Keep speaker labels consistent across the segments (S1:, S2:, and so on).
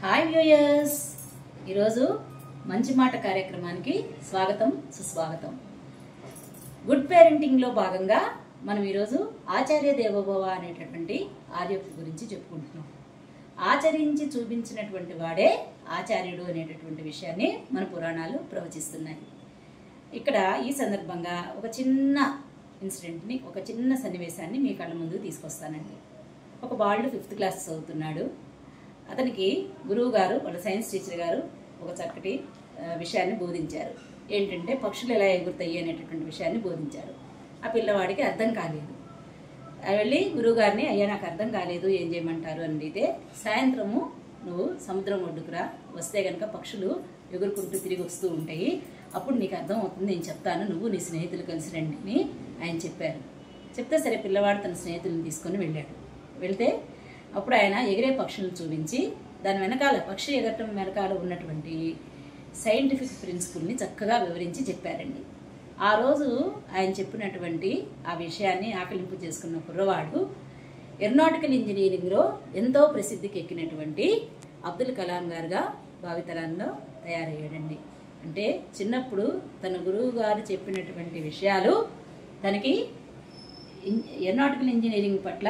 S1: Hi viewers, ఈరోజు మంచి మాట కార్యక్రమానికి స్వాగతం సుస్వాగతం. గుడ్ పేరెంటింగ్లో భాగంగా మనం ఈరోజు ఆచార్య దేవోభవ అనేటటువంటి ఆర్యోక్తి గురించి చెప్పుకుంటున్నాం. ఆచరించి చూపించినటువంటి వాడే ఆచార్యుడు అనేటటువంటి విషయాన్ని మన పురాణాలు ప్రవచిస్తున్నాయి. ఇక్కడ ఈ సందర్భంగా ఒక చిన్న ఇన్సిడెంట్ని, ఒక చిన్న సన్నివేశాన్ని మీ కళ్ళ ముందుకు తీసుకొస్తానండి. ఒక బాలుడు 5th క్లాస్ చదువుతున్నాడు. అతనికి గురువు గారు, వాళ్ళ సైన్స్ టీచర్ గారు ఒక చక్కటి విషయాన్ని బోధించారు. ఏంటంటే పక్షులు ఎలా ఎగురుతాయి అనేటటువంటి విషయాన్ని బోధించారు. ఆ పిల్లవాడికి అర్థం కాలేదు. వెళ్ళి గురువు గారిని, అయ్యా నాకు అర్థం కాలేదు, ఏం చేయమంటారు అని అడిగితే, సాయంత్రము నువ్వు సముద్రం ఒడ్డుకురా, వస్తే కనుక పక్షులు ఎగురుకుంటూ తిరిగి వస్తూ ఉంటాయి, అప్పుడు నీకు అర్థం అవుతుంది, నేను చెప్తాను, నువ్వు నీ స్నేహితులు కలిసి రండి అని ఆయన చెప్పారు. చెప్తే సరే పిల్లవాడు తన స్నేహితులను తీసుకొని వెళ్ళాడు. వెళ్తే అప్పుడు ఆయన ఎగిరే పక్షులను చూపించి దాని వెనకాల, పక్షి ఎగరటం వెనకాల ఉన్నటువంటి సైంటిఫిక్ ప్రిన్సిపుల్ని చక్కగా వివరించి చెప్పారండి. ఆ రోజు ఆయన చెప్పినటువంటి ఆ విషయాన్ని ఆకలింపు చేసుకున్న కుర్రవాడు ఏరోనాటికల్ ఇంజనీరింగ్లో ఎంతో ప్రసిద్ధికి ఎక్కినటువంటి అబ్దుల్ కలాం గారుగా భావితరాల్లో తయారయ్యాడండి. అంటే చిన్నప్పుడు తన గురువు గారు చెప్పినటువంటి విషయాలు తనకి ఏరోనాటికల్ ఇంజనీరింగ్ పట్ల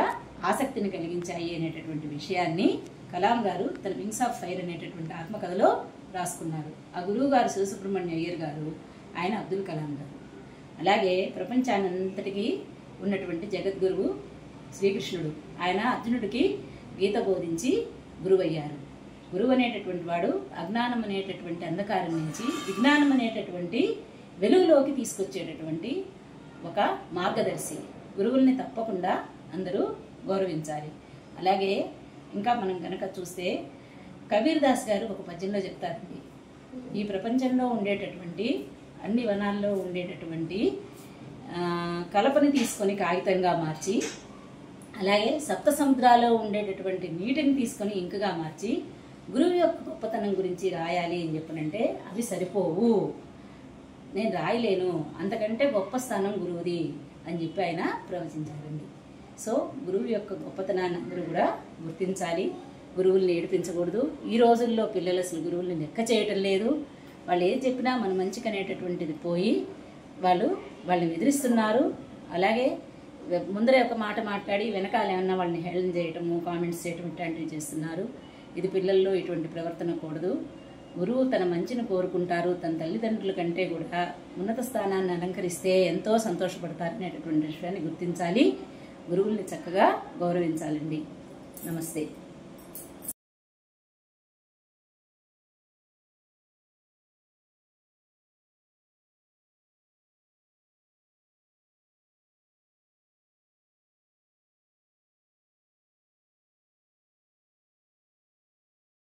S1: ఆసక్తిని కలిగించాయి అనేటటువంటి విషయాన్ని కలాం గారు తన వింగ్స్ ఆఫ్ ఫైర్ అనేటటువంటి ఆత్మకథలో రాసుకున్నారు. ఆ గురువు గారు శివసుబ్రహ్మణ్య అయ్యర్ గారు, ఆయన అబ్దుల్ కలాం గారు. అలాగే ప్రపంచానంతటికీ ఉన్నటువంటి జగద్గురువు శ్రీకృష్ణుడు, ఆయన అర్జునుడికి గీత బోధించి గురువు అయ్యారు. గురువు అనేటటువంటి వాడు అజ్ఞానం అనేటటువంటి అంధకారం నుంచి విజ్ఞానం అనేటటువంటి వెలుగులోకి తీసుకొచ్చేటటువంటి ఒక మార్గదర్శి. గురువుల్ని తప్పకుండా అందరూ గౌరవించాలి. అలాగే ఇంకా మనం కనుక చూస్తే కబీర్ దాస్ గారు ఒక పద్యంలో చెప్తారండి, ఈ ప్రపంచంలో ఉండేటటువంటి అన్ని వనాల్లో ఉండేటటువంటి కలపని తీసుకొని కాగితంగా మార్చి, అలాగే సప్త సముద్రాల్లో ఉండేటటువంటి నీటిని తీసుకొని ఇంకుగా మార్చి గురువు యొక్క గొప్పతనం గురించి రాయాలి అని చెప్పనంటే అవి సరిపోవు, నేను రాయలేను, అంతకంటే గొప్ప స్థానం గురువుది అని చెప్పి ఆయన ప్రవచించారండి. సో గురువు యొక్క గొప్పతనాన్ని అందరూ కూడా గుర్తించాలి. గురువుల్ని ఏడిపించకూడదు. ఈ రోజుల్లో పిల్లలు అసలు గురువుల్ని లెక్క చేయటం లేదు. వాళ్ళు ఏం చెప్పినా మన మంచికి అనేటటువంటిది పోయి వాళ్ళని ఎదిరిస్తున్నారు. అలాగే ముందరే ఒక మాట మాట్లాడి వెనకాల ఏమన్నా వాళ్ళని హేళన చేయటము, కామెంట్స్ చేయటం ఇట్లాంటివి చేస్తున్నారు. ఇది పిల్లల్లో ఇటువంటి ప్రవర్తన కూడదు. గురువు తన మంచిని కోరుకుంటారు. తన తల్లిదండ్రుల కంటే కూడా ఉన్నత స్థానాన్ని అలంకరిస్తే ఎంతో సంతోషపడతారు అనేటటువంటి విషయాన్ని గుర్తించాలి. గురువుల్ని చక్కగా గౌరవించాలండి. నమస్తే.